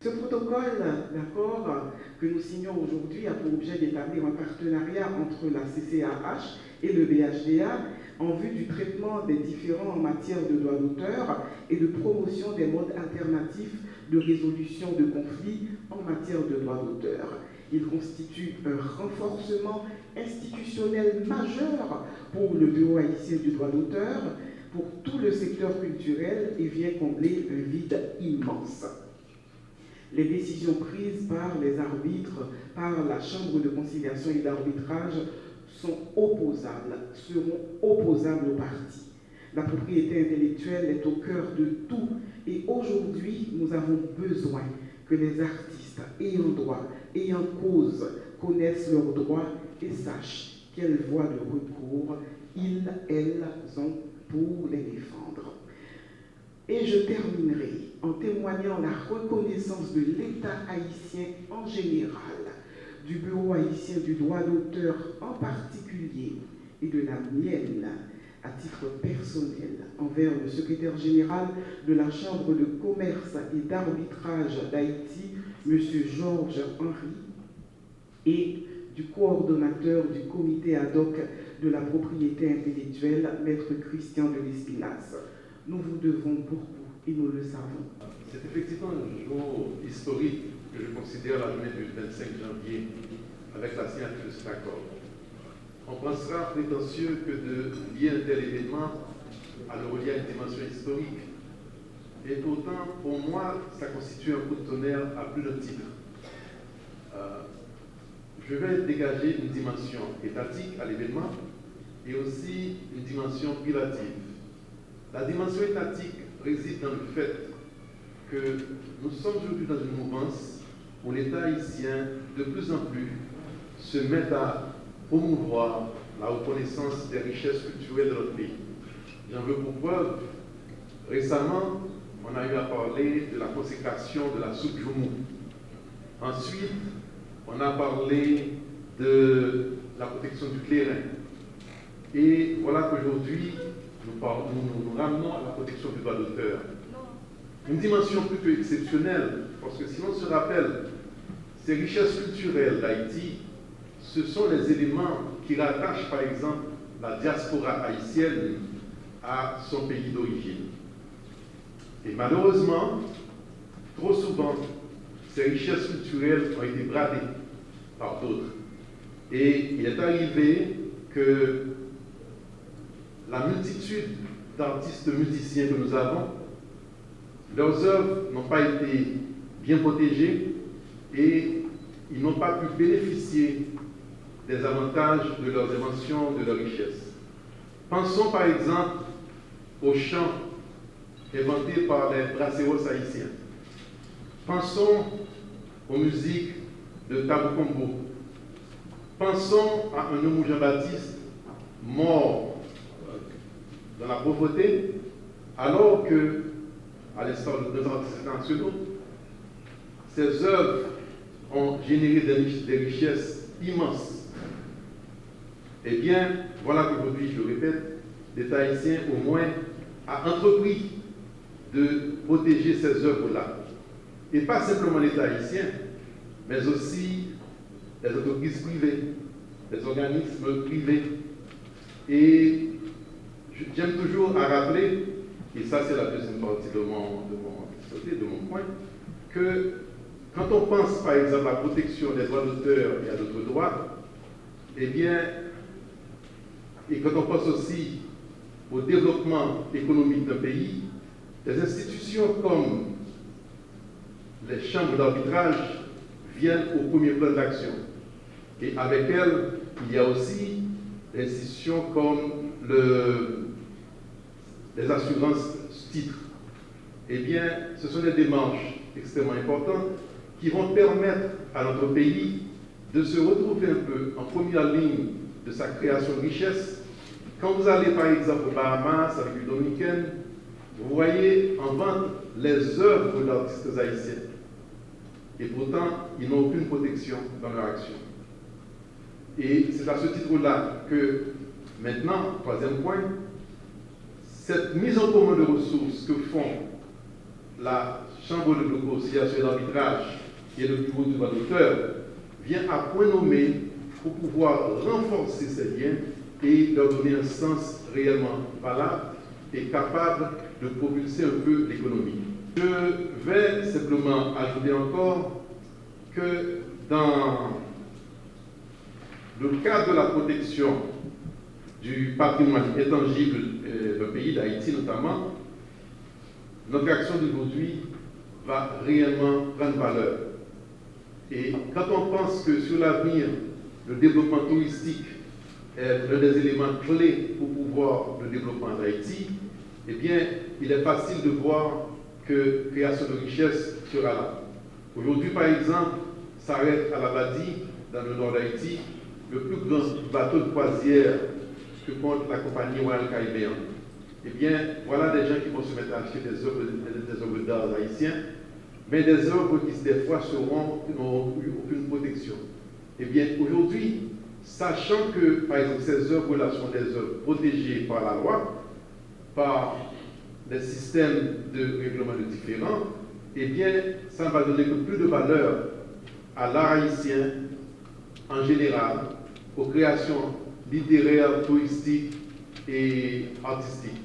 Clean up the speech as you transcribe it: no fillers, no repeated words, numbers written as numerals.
Ce protocole d'accord que nous signons aujourd'hui a pour objet d'établir un partenariat entre la CCAH et le BHDA en vue du traitement des différends en matière de droits d'auteur et de promotion des modes alternatifs de résolution de conflits en matière de droits d'auteur. Il constitue un renforcement institutionnel majeur pour le Bureau haïtien du droit d'auteur, pour tout le secteur culturel et vient combler un vide immense. Les décisions prises par les arbitres, par la Chambre de conciliation et d'arbitrage seront opposables aux parties. La propriété intellectuelle est au cœur de tout et aujourd'hui, nous avons besoin que les artistes ayant droit, ayant cause, connaissent leurs droits et sachent quelle voie de recours elles ont pour les défendre. Et je terminerai en témoignant la reconnaissance de l'État haïtien en général, du Bureau haïtien du droit d'auteur en particulier, et de la mienne à titre personnel envers le secrétaire général de la Chambre de commerce et d'arbitrage d'Haïti, M. Georges Henry, et du coordonnateur du comité ad hoc de la propriété intellectuelle, Maître Christian de l'Espinasse. Nous vous devons beaucoup et nous le savons. C'est effectivement un jour historique que je considère la journée du 25 janvier avec la signature de cet accord. On pensera prétentieux que de lier un tel événement à le relier à une dimension historique. Et pourtant, pour moi, ça constitue un coup de tonnerre à plus d'un titre. Je vais dégager une dimension étatique à l'événement et aussi une dimension pilative. La dimension étatique réside dans le fait que nous sommes aujourd'hui dans une mouvance où l'État haïtien, de plus en plus, se met à promouvoir la reconnaissance des richesses culturelles de notre pays. J'en veux pour preuve, récemment, on a eu à parler de la consécration de la soupe Joumou. Ensuite, on a parlé de la protection du clairin. Et voilà qu'aujourd'hui, nous ramenons à la protection du droit d'auteur. Une dimension plutôt exceptionnelle, parce que si on se rappelle, ces richesses culturelles d'Haïti, ce sont les éléments qui rattachent par exemple la diaspora haïtienne à son pays d'origine. Et malheureusement, trop souvent, ces richesses culturelles ont été bradées par d'autres. Et il est arrivé que la multitude d'artistes musiciens que nous avons, leurs œuvres n'ont pas été bien protégées et ils n'ont pas pu bénéficier des avantages de leurs inventions, de leurs richesses. Pensons par exemple aux chants inventés par les brasseros haïtiens. Pensons aux musiques de Tabou Combo. Pensons à un homme Jean-Baptiste mort dans la pauvreté, alors que, à l'instar de deux artistes nationaux, ces œuvres ont généré des richesses immenses. Eh bien, voilà qu'aujourd'hui, je le répète, l'État haïtien au moins a entrepris de protéger ces œuvres-là. Et pas simplement l'État haïtien, mais aussi les entreprises privées, les organismes privés. Et j'aime toujours à rappeler, et ça c'est la deuxième partie de mon point, que quand on pense par exemple à la protection des droits d'auteur et à d'autres droits, eh bien, et quand on pense aussi au développement économique d'un pays, des institutions comme les chambres d'arbitrage viennent au premier plan de l'action. Et avec elles, il y a aussi des institutions comme les assurances titres. Eh bien, ce sont des démarches extrêmement importantes qui vont permettre à notre pays de se retrouver un peu en première ligne de sa création de richesse. Quand vous allez par exemple aux Bahamas, à la République dominicaine, vous voyez en vente les œuvres d'artistes haïtiens. Et pourtant, ils n'ont aucune protection dans leur action. Et c'est à ce titre-là que, maintenant, troisième point, cette mise en commun de ressources que font la Chambre de conciliation et d'arbitrage et le bureau du droit d'auteur vient à point nommé pour pouvoir renforcer ces liens et leur donner un sens réellement valable et capable de propulser un peu l'économie. Je vais simplement ajouter encore que dans le cadre de la protection du patrimoine intangible du pays d'Haïti notamment, notre action d'aujourd'hui va réellement prendre valeur. Et quand on pense que sur l'avenir, le développement touristique est l'un des éléments clés pour pouvoir le développement d'Haïti, eh bien, il est facile de voir que création de richesse sera là. Aujourd'hui, par exemple, s'arrête à la Badie, dans le nord d'Haïti, le plus grand bateau de croisière que compte la compagnie Royal Caribbean. Eh bien, voilà des gens qui vont se mettre à acheter des œuvres d'art haïtiens, mais des œuvres qui, des fois, n'auront aucune protection. Eh bien, aujourd'hui, sachant que, par exemple, ces œuvres-là sont des œuvres protégées par la loi, par des systèmes de règlement de différents, eh bien, ça ne va donner que plus de valeur à l'art haïtien en général, aux créations littéraires, touristiques et artistiques.